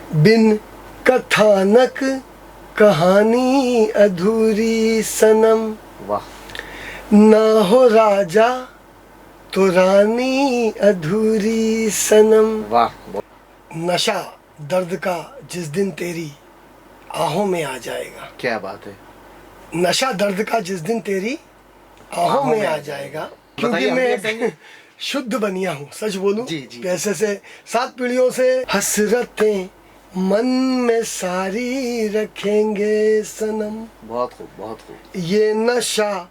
बिन कथानक कहानी अधूरी सनम। वाह। ना हो राजा तो रानी अधूरी सनम। वाह। नशा दर्द का जिस दिन तेरी आहों में आ जाएगा। क्या बात है। नशा दर्द का जिस दिन तेरी आहों में आ जाएगा। क्योंकि मैं एक शुद्ध बनिया हूँ, सच बोलूं पैसे से 7 पीढ़ियों से हसरतें मन में सारी रखेंगे सनम। बहुत खूब, बहुत खूब। ये नशा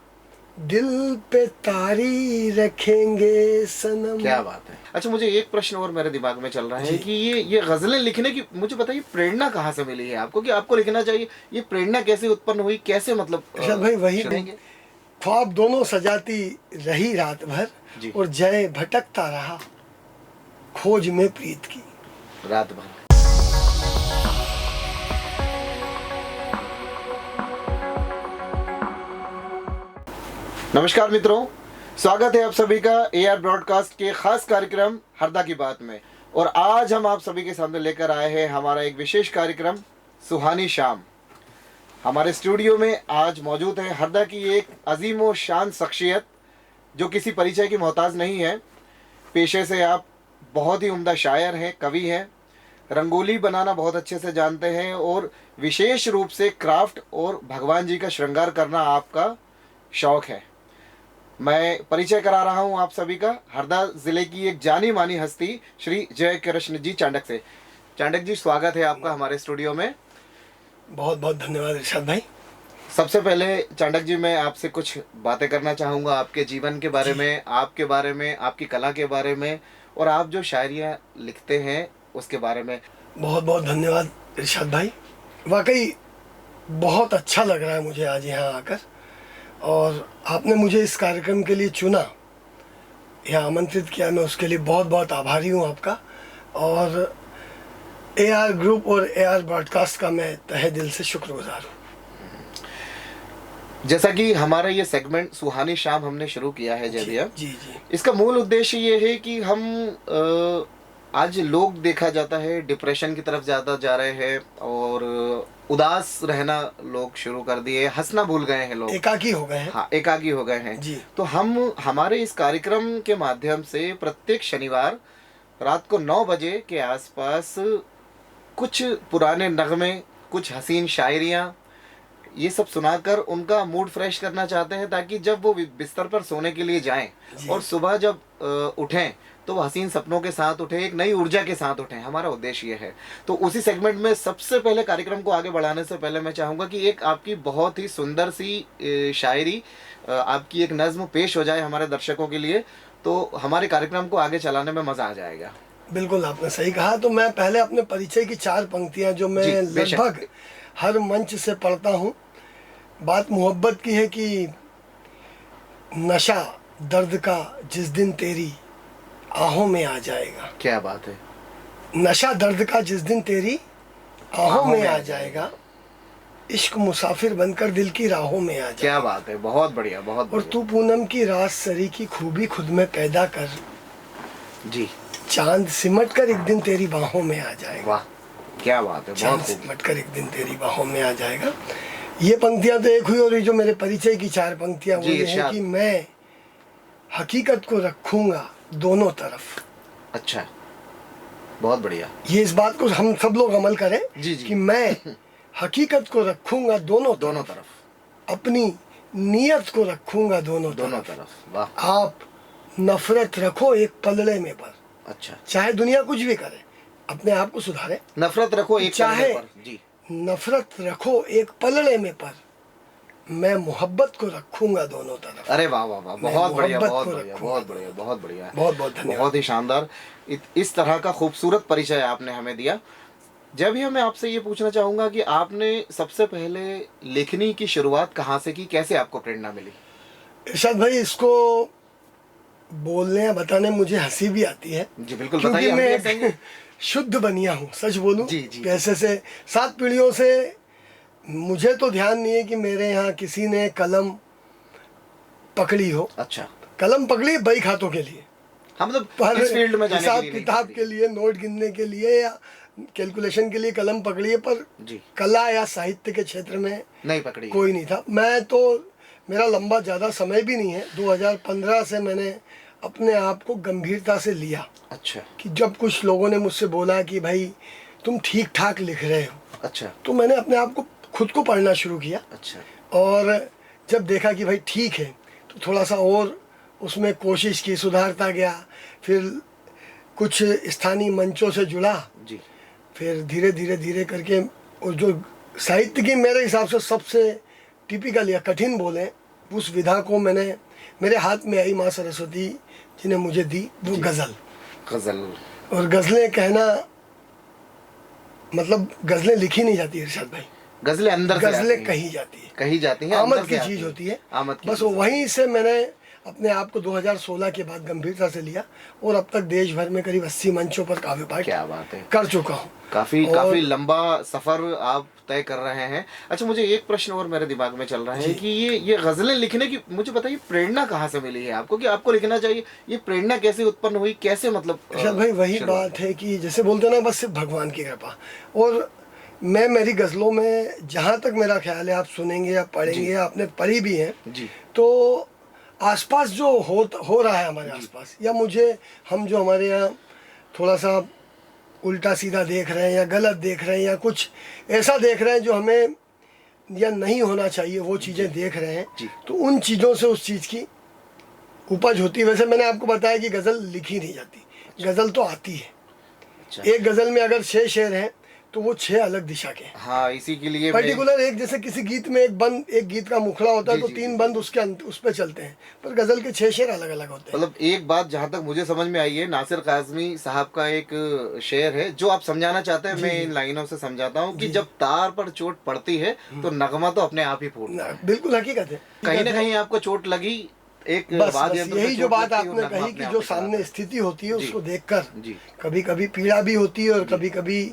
दिल पे तारी रखेंगे सनम। क्या बात है। अच्छा, मुझे एक प्रश्न और मेरे दिमाग में चल रहा है कि ये गजलें लिखने की मुझे बताइए प्रेरणा कहाँ से मिली है आपको कि आपको लिखना चाहिए? ये प्रेरणा कैसे उत्पन्न हुई, कैसे मतलब भाई वही ख्वाब दोनों सजाती रही रात भर और जय भटकता रहा खोज में प्रीत की रात भर। नमस्कार मित्रों, स्वागत है आप सभी का एआर ब्रॉडकास्ट के खास कार्यक्रम हरदा की बात में। और आज हम आप सभी के सामने लेकर आए हैं हमारा एक विशेष कार्यक्रम सुहानी शाम। हमारे स्टूडियो में आज मौजूद है हरदा की एक अजीम व शान शख्सियत जो किसी परिचय की मोहताज नहीं है। पेशे से आप बहुत ही उम्दा शायर हैं, कवि हैं, रंगोली बनाना बहुत अच्छे से जानते हैं और विशेष रूप से क्राफ्ट और भगवान जी का श्रृंगार करना आपका शौक है। मैं परिचय करा रहा हूं आप सभी का हरदा जिले की एक जानी मानी हस्ती श्री जय कृष्ण जी चांडक से। चांडक जी, स्वागत है आपका हमारे स्टूडियो में। बहुत बहुत धन्यवाद इरशाद भाई। सबसे पहले चांडक जी, मैं आपसे कुछ बातें करना चाहूँगा आपके जीवन के बारे में, आपके बारे में, आपकी कला के बारे में और आप जो शायरियाँ लिखते हैं उसके बारे में। बहुत बहुत धन्यवाद इरशाद भाई। वाकई बहुत अच्छा लग रहा है मुझे आज यहाँ आकर, और आपने मुझे इस कार्यक्रम के लिए चुना, यहाँ आमंत्रित किया, मैं उसके लिए बहुत बहुत आभारी हूँ आपका। और एआर ग्रुप और एआर ब्रॉडकास्ट का मैं तहे दिल से शुक्रगुजार हूँ। जैसा कि हमारा ये सेगमेंट सुहानी शाम हमने शुरू किया है जय भैया, जी जी, इसका मूल उद्देश्य ये है कि हम आज लोग देखा जाता है डिप्रेशन की तरफ ज़्यादा जा रहे हैं और उदास रहना लोग शुरू कर दिए, हंसना भूल गए हैं लोग, एकाकी हो गए हैं। हाँ, एकाकी हो गए हैं जी। तो हम हमारे इस कार्यक्रम के माध्यम से प्रत्येक शनिवार रात को 9 बजे के आसपास कुछ पुराने नगमे, कुछ हसीन शायरियाँ, ये सब सुनाकर उनका मूड फ्रेश करना चाहते हैं ताकि जब वो बिस्तर पर सोने के लिए जाएं और सुबह जब उठें तो वो हसीन सपनों के साथ उठें, एक नई ऊर्जा के साथ उठें। हमारा उद्देश्य ये है। तो उसी सेगमेंट में सबसे पहले कार्यक्रम को आगे बढ़ाने से पहले मैं चाहूँगा कि एक आपकी बहुत ही सुंदर सी शायरी, आपकी एक नज़्म पेश हो जाए हमारे दर्शकों के लिए, तो हमारे कार्यक्रम को आगे चलाने में मज़ा आ जाएगा। बिल्कुल, आपने सही कहा। तो मैं पहले अपने परिचय की 4 पंक्तियाँ जो मैं लगभग हर मंच से पढ़ता हूँ। बात मोहब्बत की है कि नशा दर्द का जिस दिन तेरी आहों में आ जाएगा। क्या बात है। नशा दर्द का जिस दिन तेरी आहों में आ जाएगा, इश्क मुसाफिर बनकर दिल की राहों में आ जाएगा। क्या बात है, बहुत बढ़िया, बहुत बढ़िया। और तू पूनम की रात सरी की खूबी खुद में पैदा कर जी, चांद सिमट कर एक दिन तेरी बाहों में आ जाएगा। वाह, क्या बात है, चांद सिमट कर एक दिन तेरी बाहों में आ जाएगा। ये पंक्तियां तो एक हुई, और ये जो मेरे परिचय की 4 पंक्तियां वो ये है कि मैं हकीकत को रखूंगा दोनों तरफ। अच्छा, बहुत बढ़िया। ये इस बात को हम सब लोग अमल करें कि मैं हकीकत को रखूंगा दोनों तरफ, अपनी नीयत को रखूंगा दोनों तरफ। वाह। आप नफरत रखो एक पलड़े में पर। अच्छा, चाहे दुनिया कुछ भी करे, अपने आप को सुधारे। नफरत रखो एक चाहे पर। जी, नफरत रखो एक पलड़े में पर, मैं मोहब्बत को रखूंगा दोनों तरफ। अरे वाह वाह वाह, बहुत बढ़िया, बहुत बढ़िया, बहुत बढ़िया, बहुत बढ़िया, बहुत बहुत धन्यवाद, बहुत ही शानदार। इस तरह का खूबसूरत परिचय आपने हमें दिया। जब भी मैं आपसे ये पूछना चाहूँगा कि आपने सबसे पहले लेखनी की शुरुआत कहाँ से की, कैसे आपको प्रेरणा मिली? इरशाद भाई, इसको बोलने या बताने मुझे हंसी भी आती है। जी बिल्कुल, क्योंकि मैं शुद्ध बनिया हूँ, सच बोलूँ पैसे से 7 पीढ़ियों से मुझे तो ध्यान नहीं है कि मेरे यहाँ किसी ने कलम पकड़ी हो। अच्छा, कलम पकड़ी बही खातों के लिए, हाँ, मतलब इस फील्ड में जाने के लिए, हिसाब किताब के लिए, नोट गिनने के लिए, या कैलकुलेशन के लिए कलम पकड़ी है, पर जी कला या साहित्य के क्षेत्र में नहीं पकड़ी। कोई नहीं था। मैं तो, मेरा लंबा ज़्यादा समय भी नहीं है, 2015 से मैंने अपने आप को गंभीरता से लिया। अच्छा कि जब कुछ लोगों ने मुझसे बोला कि भाई तुम ठीक ठाक लिख रहे हो, अच्छा तो मैंने अपने आप को खुद को पढ़ना शुरू किया। अच्छा और जब देखा कि भाई ठीक है, तो थोड़ा सा और उसमें कोशिश की, सुधारता गया। फिर कुछ स्थानीय मंचों से जुड़ा, जी फिर धीरे धीरे धीरे करके, और जो साहित्य की मेरे हिसाब से सबसे टिपिकल या कठिन बोले, उस विधा को मैंने, मेरे हाथ में आई माँ सरस्वती जी ने मुझे दी, वो गज़ल। गजल। और गज़लें कहना मतलब गज़लें लिखी नहीं जाती इरशाद भाई, गजलें अंदर से आती गज़लें हैं। कही जाती है, कही जाती है, आमद अंदर से की आती चीज़ है। होती है। आमद की बस चीज़। वहीं से मैंने अपने आप को 2016 के बाद गंभीरता से लिया, और अब तक देश भर में करीब 80 मंचों पर काव्य पाठ क्या बात है, कर चुका हूँ। काफी लंबा सफर आप तय कर रहे हैं। अच्छा, मुझे एक प्रश्न और मेरे दिमाग में चल रहा है कि ये गजलें लिखने की, मुझे बताइए प्रेरणा कहाँ से मिली है आपको कि आपको लिखना चाहिए? ये प्रेरणा कैसे उत्पन्न हुई, कैसे मतलब? इरशाद भाई वही बात है कि जैसे बोलते हैं ना, बस सिर्फ भगवान की कृपा। और मैं मेरी गज़लों में, जहाँ तक मेरा ख्याल है, आप सुनेंगे या पढ़ेंगे या आपने पढ़ी भी हैं, जी तो आसपास जो हो रहा है हमारे आसपास, या हम जो हमारे यहाँ थोड़ा सा उल्टा सीधा देख रहे हैं या गलत देख रहे हैं या कुछ ऐसा देख रहे हैं जो हमें या नहीं होना चाहिए, वो चीज़ें देख रहे हैं, जी। तो उन चीज़ों से उस चीज़ की उपज होती है। वैसे मैंने आपको बताया कि गज़ल लिखी नहीं जाती, गज़ल तो आती है। अच्छा। एक गज़ल में अगर 6 शेर हैं, तो वो 6 अलग दिशा के हैं। हाँ, इसी के लिए पर्टिकुलर एक, जैसे किसी गीत में एक गीत का मुखड़ा होता है, जी, तो जी, 3 जी। बंद उस पे चलते हैं, पर गज़ल के 6 शेर अलग अलग होते हैं। मतलब एक बात जहाँ तक मुझे समझ में आई है, नासिर काज़मी साहब का एक शेर है जो आप समझाना चाहते हैं, मैं इन लाइनों से समझाता हूँ कि जब तार पर चोट पड़ती है तो नगमा तो अपने आप ही फूटता है। बिल्कुल हकीकत है। कहीं ना कहीं आपको चोट लगी, एक बस वाद्य यंत्र पे यही जो चोट बात लगती है, आपने वो नगमा कही अपने कि आप जो निकल आता सामने है। स्थिति होती है, जी। उसको देखकर जी कभी कभी पीड़ा भी होती है, और कभी कभी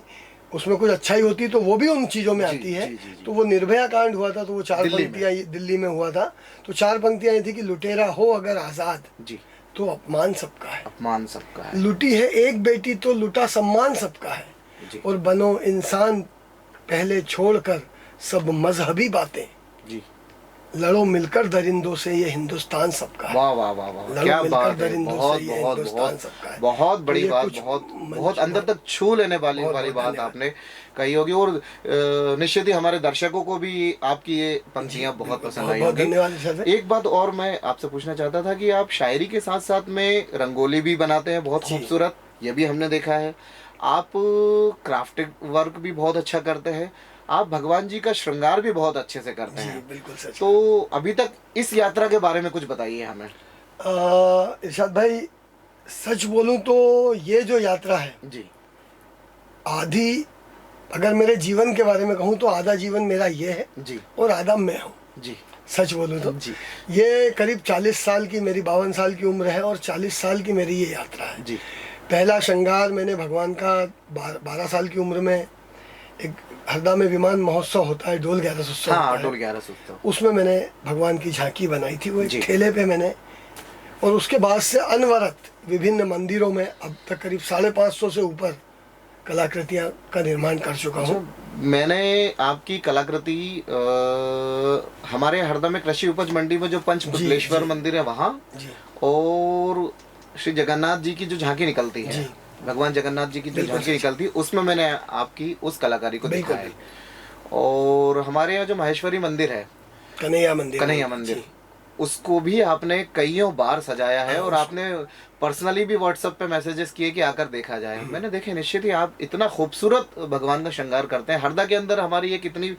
उसमें कुछ अच्छाई होती है, तो वो भी उन चीज़ों में जी, आती है। जी, जी, जी। तो वो निर्भया कांड हुआ था, तो वो 4 दिल्ली में। पंक्तियाँ दिल्ली में हुआ था, तो 4 पंक्तियाँ ये थी कि लुटेरा हो अगर आज़ाद, जी, तो अपमान सबका है, अपमान सबका है। लुटी है एक बेटी तो लुटा सम्मान सबका है, जी और बनो इंसान पहले छोड़कर सब मजहबी बातें, जी, लड़ो मिलकर दरिंदों से ये हिंदुस्तान सबका है। वाह वाह वाह वाह, लड़ो क्या मिलकर बात है, दरिंदों बहुत से ये बहुत हिंदुस्तान सबका है। बहुत तो बड़ी ये बात, कुछ बहुत अंदर तक छू लेने वाली बहुत बात धन्यवाद। आपने कही होगी। और निश्चित ही हमारे दर्शकों को भी आपकी ये पंक्तियां बहुत पसंद आई बहुत होंगी। धन्यवाद सर। एक बात और मैं आपसे पूछना चाहता था कि आप शायरी के साथ साथ में रंगोली भी बनाते हैं, बहुत जी। खूबसूरत, ये भी हमने देखा है। आप क्राफ्टिंग वर्क भी बहुत अच्छा करते हैं, आप भगवान जी का श्रृंगार भी बहुत अच्छे से करते जी हैं। बिल्कुल सच। तो अभी तक इस यात्रा के बारे में कुछ बताइए हमें। इरशाद भाई, सच बोलूं तो ये जो यात्रा है, जी आधी, अगर मेरे जीवन के बारे में कहूँ तो आधा जीवन मेरा ये है, जी और आधा मैं हूँ। जी सच बोलूं तो जी ये करीब 40 साल की, मेरी 52 साल की उम्र है, और 40 साल की मेरी ये यात्रा है। जी पहला श्रृंगार मैंने भगवान का 12 साल की उम्र में, एक हरदा में विमान महोत्सव होता है, डोल 11 उत्सव हाँ, होता है, डोल 11 सूक्त। उसमें मैंने भगवान की झांकी बनाई थी, वो जी। एक ठेले पे मैंने। और उसके बाद से अनवरत विभिन्न मंदिरों में अब तक करीब 550 से ऊपर कलाकृतियाँ का निर्माण कर चुका हूँ। मैंने आपकी कलाकृति हमारे हरदा में कृषि उपज मंडी में जो पंचपुतलेश्वर जी। मंदिर है वहाँ, जी और श्री जगन्नाथ जी की जो झांकी निकलती है, जी। भगवान जगन्नाथ जी की जो बिल्कुल झांकी निकलती है, उसमें मैंने आपकी उस कलाकारी को देखा बिल्कुल, है। और हमारे यहाँ जो महेश्वरी मंदिर है, कन्हैया मंदिर, मंदिर, उसको भी आपने कईयों बार सजाया है, और आपने पर्सनली भी व्हाट्सएप पे मैसेजेस किए कि आकर देखा जाए। मैंने देखे, निश्चित ही आप इतना खूबसूरत भगवान का श्रृंगार करते हैं। हरदा के अंदर हमारी ये कितनी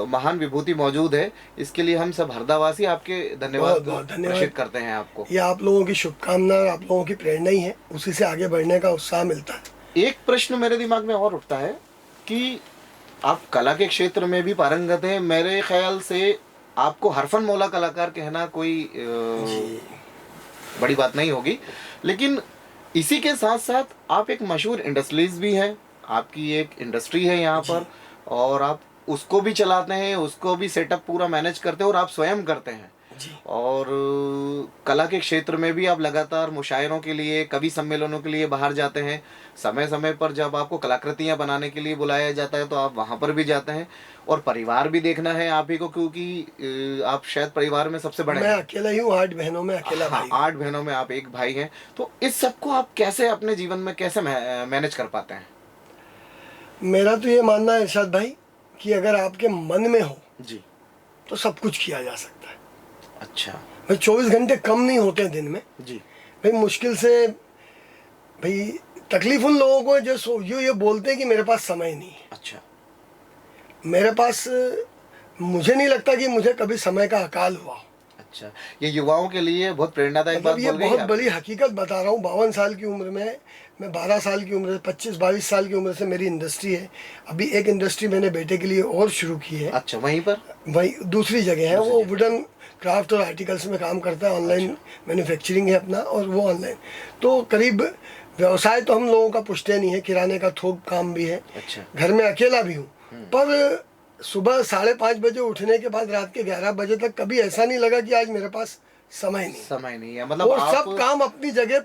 महान विभूति मौजूद है, इसके लिए हम सब हरदावासी आपके धन्यवाद बहुत प्रेषित करते हैं आपको। ये आप लोगों की शुभकामना और आप लोगों की प्रेरणा ही है, उसी से आगे बढ़ने का उत्साह मिलता है। एक प्रश्न मेरे दिमाग में और उठता है कि आप कला के क्षेत्र में भी पारंगत हैं, मेरे ख्याल से आपको हरफन मौला कलाकार कहना कोई बड़ी बात नहीं होगी, लेकिन इसी के साथ साथ आप एक मशहूर इंडस्ट्रीज भी हैं, आपकी एक इंडस्ट्री है यहाँ पर, और आप उसको भी चलाते हैं, उसको भी सेटअप पूरा मैनेज करते हैं, और आप स्वयं करते हैं। जी। और कला के क्षेत्र में भी आप लगातार मुशायरों के लिए, कवि सम्मेलनों के लिए बाहर जाते हैं। समय समय पर जब आपको कलाकृतियां बनाने के लिए बुलाया जाता है तो आप वहां पर भी जाते हैं। और परिवार भी देखना है आप ही को, क्योंकि आप शायद परिवार में सबसे बड़े मैं हैं। अकेला ही हूँ, 8 बहनों में अकेला हाँ, भाई हूँ। 8 बहनों में आप एक भाई हैं। तो इस सब को आप कैसे अपने जीवन में कैसे मैनेज कर पाते हैं? मेरा तो ये मानना है इरशाद भाई कि अगर आपके मन में हो जी। तो सब कुछ किया जा सकता है। अच्छा। भाई 24 घंटे कम नहीं होते हैं दिन में। जी। भाई मुश्किल से, भाई तकलीफ उन लोगों को है जो ये बोलते हैं कि मेरे पास समय नहीं है। अच्छा। मेरे पास, मुझे नहीं लगता कि मुझे कभी समय का अकाल हुआ हो। अच्छा, ये युवाओं के लिए बहुत प्रेरणादायक बात मतलब ये बोल गई बहुत आपने। बड़ी हकीकत बता रहा हूँ। 52 साल की उम्र में, मैं 12 साल की उम्र से, 25-22 साल की उम्र से मेरी इंडस्ट्री है। अभी एक इंडस्ट्री मैंने बेटे के लिए और शुरू की है। अच्छा, वहीं पर? वही दूसरी जगह है, वो वुडन क्राफ्ट और आर्टिकल्स में काम करता है। ऑनलाइन मैन्युफैक्चरिंग है अपना, और वो ऑनलाइन। तो करीब व्यवसाय तो हम लोगों का पुश्ते नहीं है, किराने का थोक काम भी है। अच्छा। घर में अकेला भी हूँ, पर सुबह 5:30 बजे उठने के बाद रात के 11 बजे तक कभी ऐसा नहीं लगा कि आज मेरे पास समय नहीं। समय नहीं है, मतलब और आप सब काम अपनी जगह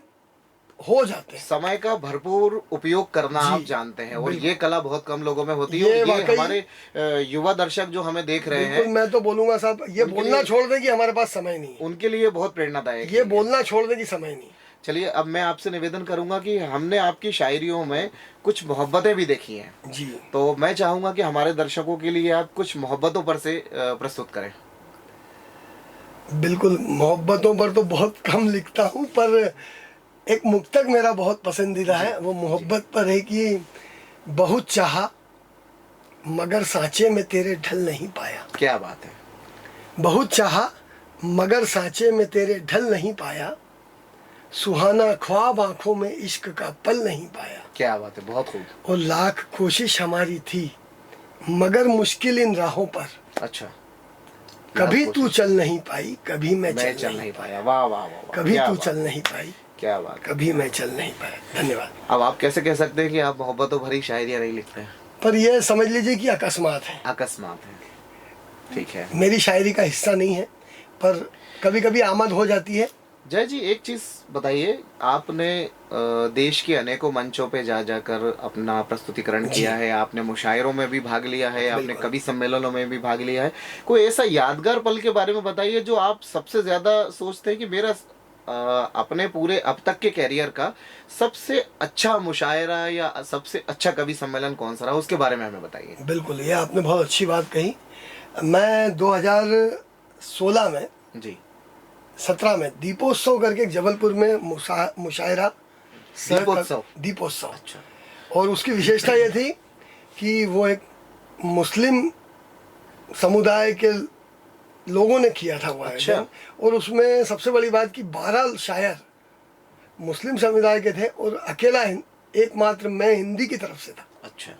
हो जाते हैं। समय का भरपूर उपयोग करना जी, आप जानते हैं, और बिल्कुल। ये कला बहुत कम लोगों में होती है। ये और ये वाकई- हमारे युवा दर्शक जो हमें देख रहे बिल्कुल, हैं, मैं तो बोलूंगा साहब, ये उनके बोलना लिए- छोड़ दे कि हमारे पास समय नहीं है। उनके लिए बहुत प्रेरणादायक ये है। बोलना छोड़ दे कि समय नहीं है। चलिए, अब मैं आपसे निवेदन करूंगा कि हमने आपकी शायरियों में कुछ मोहब्बतें भी देखी हैं, जी, तो मैं चाहूंगा कि हमारे दर्शकों के लिए आप कुछ मोहब्बतों पर से प्रस्तुत करें। बिल्कुल। मोहब्बतों पर तो बहुत कम लिखता हूँ, पर एक मुक्तक मेरा बहुत पसंदीदा है। वो मोहब्बत पर है कि बहुत चाहा मगर सांचे में तेरे ढल नहीं पाया। क्या बात है। बहुत चाहा मगर सांचे में तेरे ढल नहीं पाया, सुहाना ख्वाब आंखों में इश्क का पल नहीं पाया। क्या बात है, बहुत खूब। और लाख कोशिश हमारी थी मगर मुश्किल इन राहों पर, अच्छा। कभी लाख तू कोशिश। चल नहीं पाई, कभी मैं चल नहीं पाया। वाह वाह वाह वाह। कभी क्या तू बात चल है, नहीं पाई, क्या बात है। कभी मैं चल नहीं पाया। धन्यवाद। अब आप कैसे कह सकते हैं कि आप मोहब्बतों भरी शायरियाँ नहीं लिखते हैं? पर यह समझ लीजिए कि अकस्मात है, अकस्मात है। ठीक है। मेरी शायरी का हिस्सा नहीं है, पर कभी कभी आमद हो जाती है। जय जी, एक चीज बताइए, आपने देश के अनेकों मंचों पे जा जाकर अपना प्रस्तुतिकरण किया है, आपने मुशायरों में भी भाग लिया है, आपने बिल्कुल। कवि सम्मेलनों में भी भाग लिया है। कोई ऐसा यादगार पल के बारे में बताइए जो आप सबसे ज्यादा सोचते हैं कि मेरा अपने पूरे अब तक के कैरियर का सबसे अच्छा मुशायरा या सबसे अच्छा कवि सम्मेलन कौन सा रहा, उसके बारे में हमें बताइए। बिल्कुल, ये आपने बहुत अच्छी बात कही। मैं 2016 में, जी। 17 में दीपोत्सव करके एक जबलपुर में मुशायरा दीपोत्सव? दीपोत्सव। अच्छा। और उसकी विशेषता ये थी कि वो एक मुस्लिम समुदाय के लोगों ने किया था वो अच्छा। आयोजन। और उसमें सबसे बड़ी बात कि 12 शायर मुस्लिम समुदाय के थे और अकेला एकमात्र मैं हिंदी की तरफ से था। अच्छा,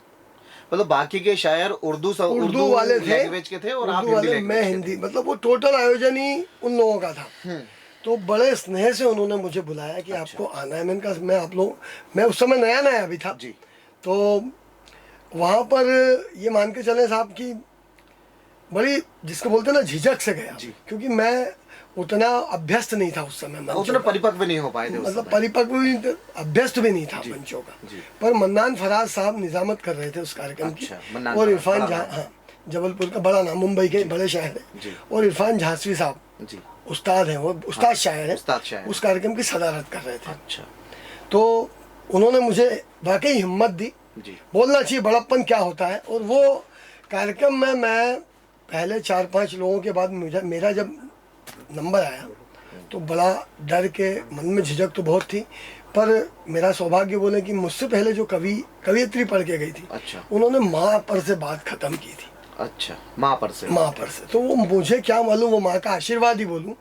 मतलब बाकी के शायर उर्दू वाले थे, लैंग्वेज के थे और आप उर्दू वाले, हिंदी मैं लैंग्वेज के हिंदी। थे। मतलब वो टोटल आयोजन ही उन लोगों का था। तो बड़े स्नेह से उन्होंने मुझे बुलाया कि आपको आना है। मैंने कहा मैं आप लोग, मैं उस समय नया नया अभी था। जी। तो वहाँ पर ये मान के चले साहब कि बड़ी, जिसको बोलते हैं ना, झिझक से गया, क्योंकि मैं उतना अभ्यस्त नहीं था उस समय मंचों उतना का। परिपक्व नहीं हो पाए थे उस मतलब समय। परिपक्व भी नहीं, अभ्यस्त भी नहीं था मंचों का। पर मन्नान फराज साहब निजामत कर रहे थे उस कार्यक्रम अच्छा, की। मन्नान और फराज, इरफान बड़ा झा, नाम। हाँ, जबलपुर का बड़ा नाम, मुंबई के बड़े शायर जी। है। और इरफान झांसवी साहब जी। उस्ताद हैं, वो उस्ताद शायर हैं, उस्ताद शायर। उस कार्यक्रम की सदारत कर रहे थे। अच्छा। तो उन्होंने मुझे वाकई हिम्मत दी, जी। बोलना चाहिए बड़प्पन क्या होता है। और वो कार्यक्रम में मैं पहले 4-5 लोगों के बाद मेरा जब नंबर आया तो बड़ा डर के मन में झिझक तो बहुत थी, पर मेरा सौभाग्य बोले कि मुझसे पहले जो कवियत्री पढ़ के गई थी, अच्छा। उन्होंने माँ पर से बात खत्म की थी। अच्छा, माँ पर से। माँ पर से, तो वो मुझे क्या मालूम, वो माँ का आशीर्वाद ही बोलूं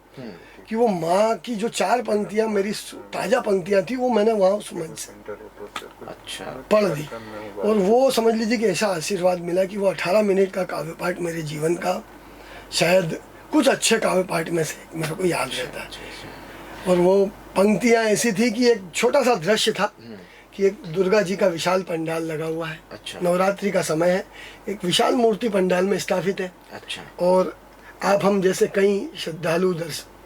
कि वो माँ की जो 4 पंक्तियां, मेरी ताजा पंक्तियां थी, वो मैंने वहाँ उस मंच से अच्छा। पढ़ दी। और वो समझ लीजिए कि ऐसा आशीर्वाद मिला कि वो 18 मिनट का काव्य पाठ मेरे जीवन का शायद कुछ अच्छे काव्य पाठ में से मेरे को याद रहता है। और वो पंक्तियां ऐसी थी कि एक छोटा सा दृश्य था कि एक दुर्गा जी का विशाल पंडाल लगा हुआ है। अच्छा। नवरात्रि का समय है, एक विशाल मूर्ति पंडाल में स्थापित है। अच्छा। और आप हम जैसे कई श्रद्धालु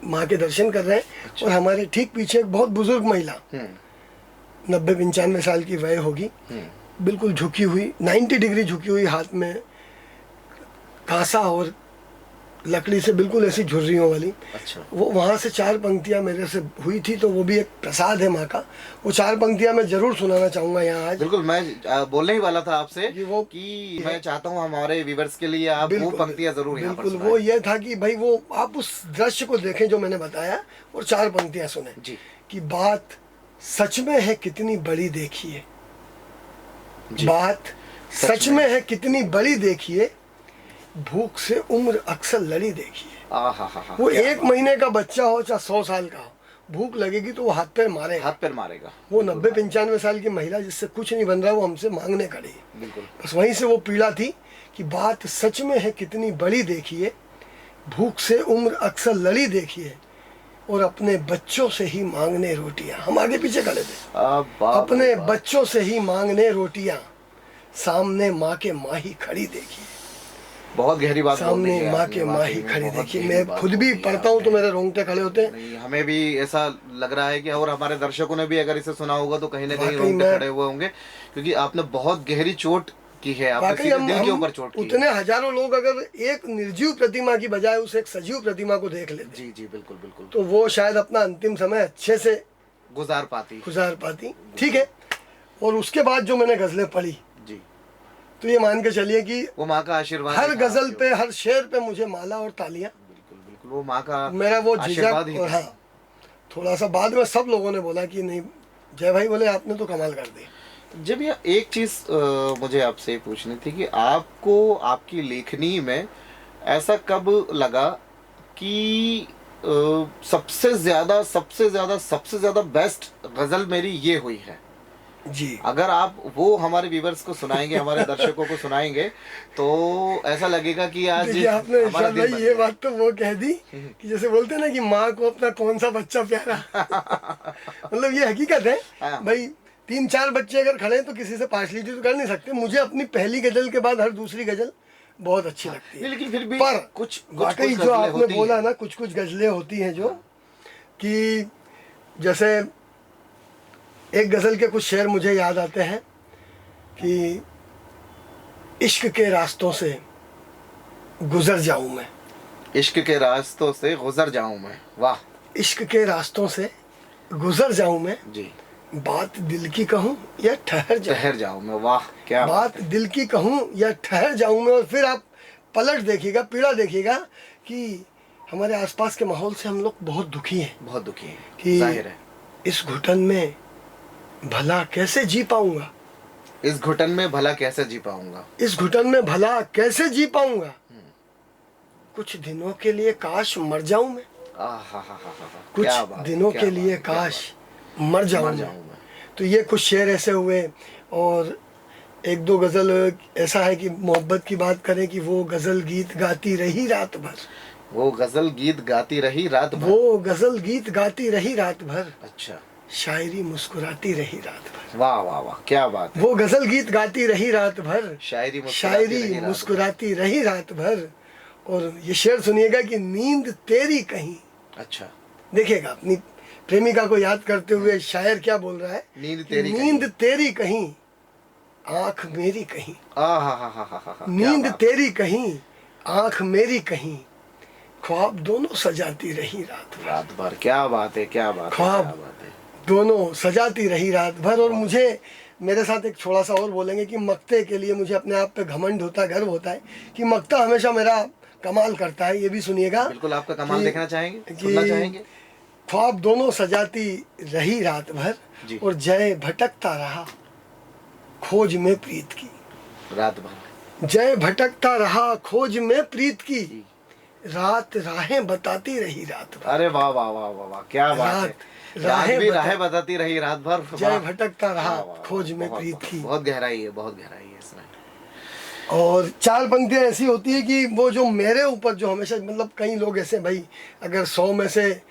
माँ के दर्शन कर रहे हैं और हमारे ठीक पीछे एक बहुत बुजुर्ग महिला 90-95 साल की वय होगी, बिल्कुल झुकी हुई 90 डिग्री झुकी हुई, हाथ में कांसा और लकड़ी से बिल्कुल ऐसी झुर्रियों वाली। अच्छा। वो वहाँ से 4 पंक्तियाँ मेरे से हुई थी, तो वो भी एक प्रसाद है माँ का। वो 4 पंक्तियाँ मैं जरूर सुनाना चाहूँगा यहाँ आज। बिल्कुल, मैं बोलने ही वाला था आपसे कि मैं चाहता हूँ हमारे व्यूवर्स के लिए आप वो पंक्तियाँ जरूर यहाँ पर बिल्कुल, सुनाएं। वो ये था कि भाई वो आप उस दृश्य को देखें जो मैंने बताया और 4 पंक्तियाँ सुने जी। कि बात सच में है कितनी बड़ी देखिए, जी। बात सच में है कितनी बड़ी देखिए, भूख से उम्र अक्सर लड़ी देखिए। वो 1 महीने का बच्चा हो चाहे 100 साल का हो, भूख लगेगी तो वो हाथ पैर मारेगा। वो 90-95 साल की महिला जिससे कुछ नहीं बन रहा, वो हमसे मांगने खड़ी है। बिल्कुल। बस वहीं से वो पीड़ा थी कि बात सच में है कितनी बड़ी देखिए, भूख से उम्र अक्सर लड़ी देखिए, और अपने बच्चों से ही मांगने रोटियां। हम आगे पीछे खड़े थे। अपने बच्चों से ही मांगने रोटियां, सामने माँ के माँ ही खड़ी देखिए। बहुत गहरी बात सामने माँ के माँ ही खड़ी देखिए। मैं खुद भी पढ़ता हूँ तो मेरे रोंगटे खड़े होते हैं। हमें भी ऐसा लग रहा है कि, और हमारे दर्शकों ने भी अगर इसे सुना होगा तो कहीं ना कहीं रोंगटे खड़े हुए होंगे, क्योंकि आपने बहुत गहरी चोट की है, आपने सीधे दिल के ऊपर चोट की। उतने हजारों लोग अगर एक निर्जीव प्रतिमा की बजाय उस एक सजीव प्रतिमा को देख लेते, जी जी बिल्कुल बिल्कुल, तो वो शायद अपना अंतिम समय अच्छे से गुजार पाती। ठीक है। और उसके बाद जो मैंने गजलें पढ़ी जी, तो ये मान के चलिए कि वो माँ का आशीर्वाद, हर गजल पे, हर शेर पे मुझे माला और तालियां। बिल्कुल बिल्कुल, वो माँ का मेरा वो आशीर्वाद झिझक। और हाँ, थोड़ा सा बाद में सब लोगों ने बोला कि नहीं जय भाई, बोले आपने तो कमाल कर दी। जब ये एक चीज मुझे आपसे पूछनी थी कि आपको आपकी लेखनी में ऐसा कब लगा कि सबसे ज्यादा बेस्ट गजल मेरी ये हुई है? जी, अगर आप वो हमारे व्यूवर्स को सुनाएंगे, हमारे दर्शकों को सुनाएंगे, तो ऐसा लगेगा कि आज आपने हमारा दिन बन ये गया। बात तो वो कह दी कि जैसे बोलते हैं ना कि माँ को अपना कौन सा बच्चा प्यारा। मतलब ये हकीकत है भाई। 3-4 बच्चे अगर खड़े हैं तो किसी से पार्शलिटी तो कर नहीं सकते। मुझे अपनी पहली गजल के बाद हर दूसरी गजल बहुत अच्छी लगती है। लेकिन फिर भी पर कुछ वाकई जो आपने बोला ना, कुछ गजलें होती हैं जो कि जैसे एक गजल के कुछ शेर मुझे याद आते हैं कि इश्क के रास्तों से गुजर जाऊं मैं, इश्क के रास्तों से गुजर जाऊं मैं। वाह। इश्क के रास्तों से गुजर जाऊं मैं, जी। बात दिल की कहूं या ठहर जाऊं मैं। वाह, क्या बात दिल की कहूं या ठहर जाऊं मैं। और फिर आप पलट देखिएगा, पीड़ा देखिएगा कि हमारे आसपास के माहौल से हम लोग बहुत दुखी हैं, कि जाहिर है इस घुटन में भला कैसे जी पाऊंगा, इस घुटन में भला कैसे जी पाऊंगा, इस घुटन में भला कैसे जी पाऊंगा, कुछ दिनों के लिए काश मर जाऊं मैं, कुछ दिनों के लिए काश मर जाऊं मैं। तो ये कुछ शेर ऐसे हुए। और 1-2 गजल ऐसा है कि मोहब्बत की बात करें कि वो गजल गीत गाती रही रात भर, वो गजल गीत गाती रही रात भर, वो गजल गीत गाती रही रात भर, अच्छा, शायरी मुस्कुराती रही रात भर। वाह वाह वाह, क्या बात है। वो गजल गीत गाती रही रात भर, शायरी मुस्कुराती रही रात भर। और ये शेर सुनिएगा कि नींद तेरी कहीं। अच्छा, देखिएगा अपनी प्रेमिका को याद करते हुए शायर क्या बोल रहा है, नींद तेरी कहीं, आंख मेरी कहीं। नींद तेरी कहीं, आंख मेरी कहीं, ख्वाब दोनों सजाती रही रात भर। क्या बात है, क्या बात है, ख्वाब दोनों सजाती रही रात भर। और मुझे मेरे साथ एक थोड़ा सा और बोलेंगे कि मक्ते के लिए मुझे अपने आप पे घमंड होता है, गर्व होता है कि मक्ता हमेशा मेरा कमाल करता है। ये भी सुनिएगा, बिल्कुल आपका कमाल देखना चाहेंगे, सुनना चाहेंगे। ख्वाब दोनों सजाती रही रात भर, और जय भटकता रहा खोज में प्रीत की रात भर। जय भटकता रहा खोज में प्रीत की, रात राहें बताती रही रात भर। अरे वाह वाह वाह वाह वाह, क्या बात है। राहें बताती रही रात भर, जय भटकता रहा खोज में प्रीत की। बहुत गहराई है, बहुत गहराई है इसमें। और 4 पंक्तियां ऐसी होती है कि वो जो मेरे ऊपर जो हमेशा, मतलब कई लोग ऐसे भाई अगर 100 में से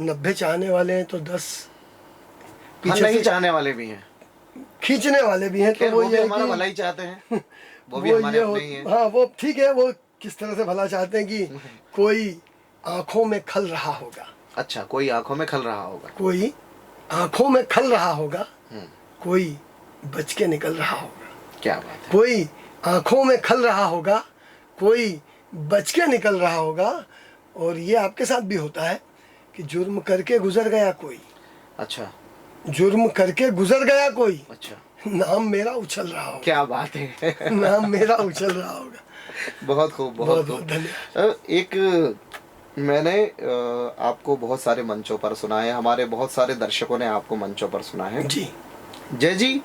90 चाहने वाले हैं तो 10 पीछे नहीं चाहने वाले भी हैं, खींचने वाले भी हैं। तो वो ये हमारा भला ही चाहते हैं। वो भी हमारे अपने ही हैं। हाँ वो ठीक है, वो किस तरह से भला चाहते हैं कि कोई आंखों में खल रहा होगा, अच्छा, कोई आंखों में खल रहा होगा। कोई आंखों में खल रहा होगा, हम्म, कोई बच के निकल रहा होगा। क्या बात है। कोई आंखों में खल रहा होगा, कोई बच के निकल रहा होगा। और ये आपके साथ भी होता है कि जुर्म करके गुजर गया कोई, अच्छा जुर्म करके गुजर गया कोई, अच्छा, नाम मेरा उछल रहा होगा। क्या बात है। नाम मेरा उछल रहा होगा। बहुत खूब, बहुत बहुत खूब। बहुत धन्यवाद। एक मैंने आपको बहुत सारे मंचों पर सुना है, हमारे बहुत सारे दर्शकों ने आपको मंचों पर सुना है। जी जय जी,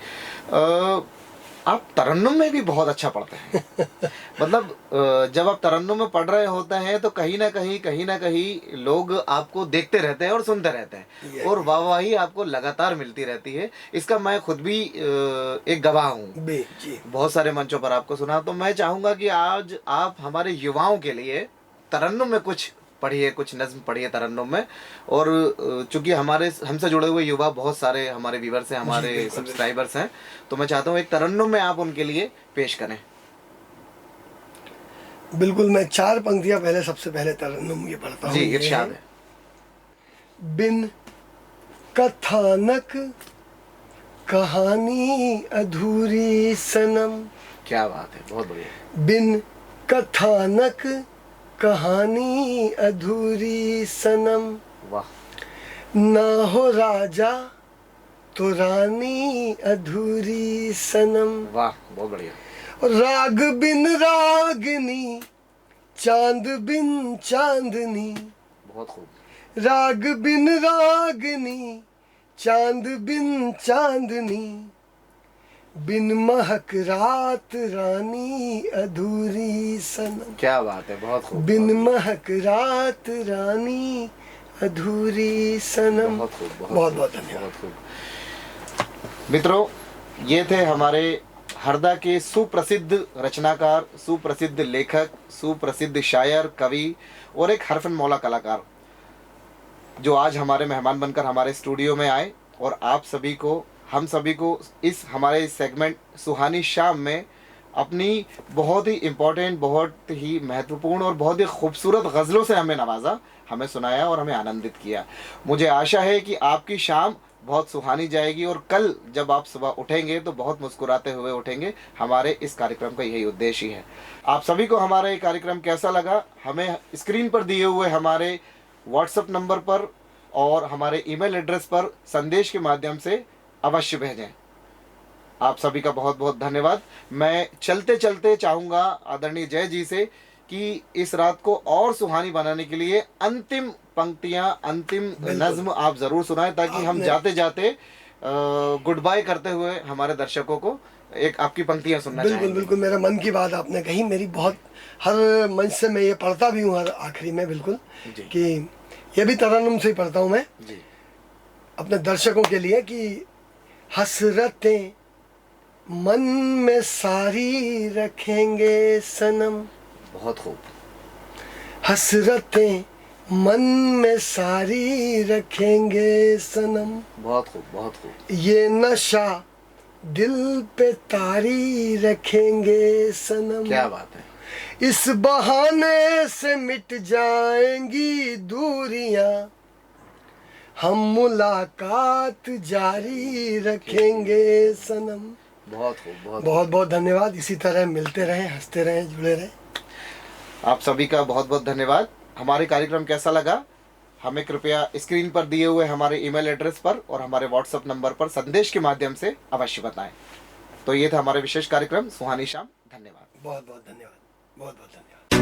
आप तरन्नुम में भी बहुत अच्छा पढ़ते हैं। मतलब जब आप तरन्नुम में पढ़ रहे होते हैं तो कहीं ना कहीं लोग आपको देखते रहते हैं और सुनते रहते हैं, और वाहवाही आपको लगातार मिलती रहती है। इसका मैं खुद भी एक गवाह हूँ। जी बहुत सारे मंचों पर आपको सुना, तो मैं चाहूँगा कि आज आप हमारे युवाओं के लिए तरन्नुम में कुछ पढ़िए, कुछ नज्म पढ़िए तरन्नुम में। और चूंकि हमारे हमसे जुड़े हुए युवा बहुत सारे हमारे व्यूअर्स हैं, हमारे सब्सक्राइबर्स हैं, तो मैं चाहता हूँ एक तरन्नुम में आप उनके लिए पेश करें। बिल्कुल, मैं 4 पंक्तियां पहले सबसे पहले तरन्नुम ये पढ़ता हूँ। जी, इरशाद है। बिन कथानक कहानी अधूरी सनम, क्या बात है, बहुत बढ़िया। बिन कथानक कहानी अधूरी सनम, वाह, ना हो राजा तो रानी अधूरी सनम, वाह, बहुत बढ़िया। राग बिन रागनी चांद बिन चांदनी, बहुत खूब। राग बिन रागनी चांद बिन चांदनी, बिन महक रात रानी अधूरी सनम, क्या बात है, बहुत खूब। बिन महक रात रानी अधूरी सनम। बहुत खूब, बहुत बहुत धन्यवाद। बहुत खूब। मित्रों, ये थे हमारे हरदा के सुप्रसिद्ध रचनाकार, सुप्रसिद्ध लेखक, सुप्रसिद्ध शायर, कवि और एक हरफन मौला कलाकार, जो आज हमारे मेहमान बनकर हमारे स्टूडियो में आए और आप सभी को, हम सभी को इस हमारे सेगमेंट सुहानी शाम में अपनी बहुत ही इम्पोर्टेंट, बहुत ही महत्वपूर्ण और बहुत ही खूबसूरत गज़लों से हमें नवाजा, हमें सुनाया और हमें आनंदित किया। मुझे आशा है कि आपकी शाम बहुत सुहानी जाएगी और कल जब आप सुबह उठेंगे तो बहुत मुस्कुराते हुए उठेंगे। हमारे इस कार्यक्रम का यही उद्देश्य ही है। आप सभी को हमारा ये कार्यक्रम कैसा लगा, हमें स्क्रीन पर दिए हुए हमारे व्हाट्सएप नंबर पर और हमारे ईमेल एड्रेस पर संदेश के माध्यम से अवश्य भेजें। आप सभी का बहुत बहुत धन्यवाद। मैं चलते चलते चाहूँगा आदरणीय जय जी से कि इस रात को और सुहानी बनाने के लिए अंतिम पंक्तियां, अंतिम नज्म आप ज़रूर सुनाएं, ताकि हम जाते जाते गुड बाय करते हुए हमारे दर्शकों को एक आपकी पंक्तियां सुनना चाहेंगे। बिल्कुल बिल्कुल, मेरा मन की बात आपने कही। मेरी बहुत, हर मंच से मैं ये पढ़ता भी हूँ हर आखिरी में, बिल्कुल कि ये भी तरन्नुम से ही पढ़ता हूँ मैं जी। अपने दर्शकों के लिए कि हसरतें मन में सारी रखेंगे सनम, बहुत खूब। हसरतें मन में सारी रखेंगे सनम, बहुत खूब, बहुत खूब। ये नशा दिल पे तारी रखेंगे सनम, क्या बात है। इस बहाने से मिट जाएंगी दूरियां, हम मुलाकात जारी रखेंगे सनम। बहुत खूब, बहुत बहुत बहुत धन्यवाद। इसी तरह मिलते रहें, हंसते रहें, जुड़े रहें। आप सभी का बहुत बहुत धन्यवाद। हमारे कार्यक्रम कैसा लगा हमें कृपया स्क्रीन पर दिए हुए हमारे ईमेल एड्रेस पर और हमारे व्हाट्सएप नंबर पर संदेश के माध्यम से अवश्य बताएं। तो ये था हमारे विशेष कार्यक्रम सुहानी शाम। धन्यवाद। बहुत बहुत धन्यवाद। बहुत बहुत धन्यवाद।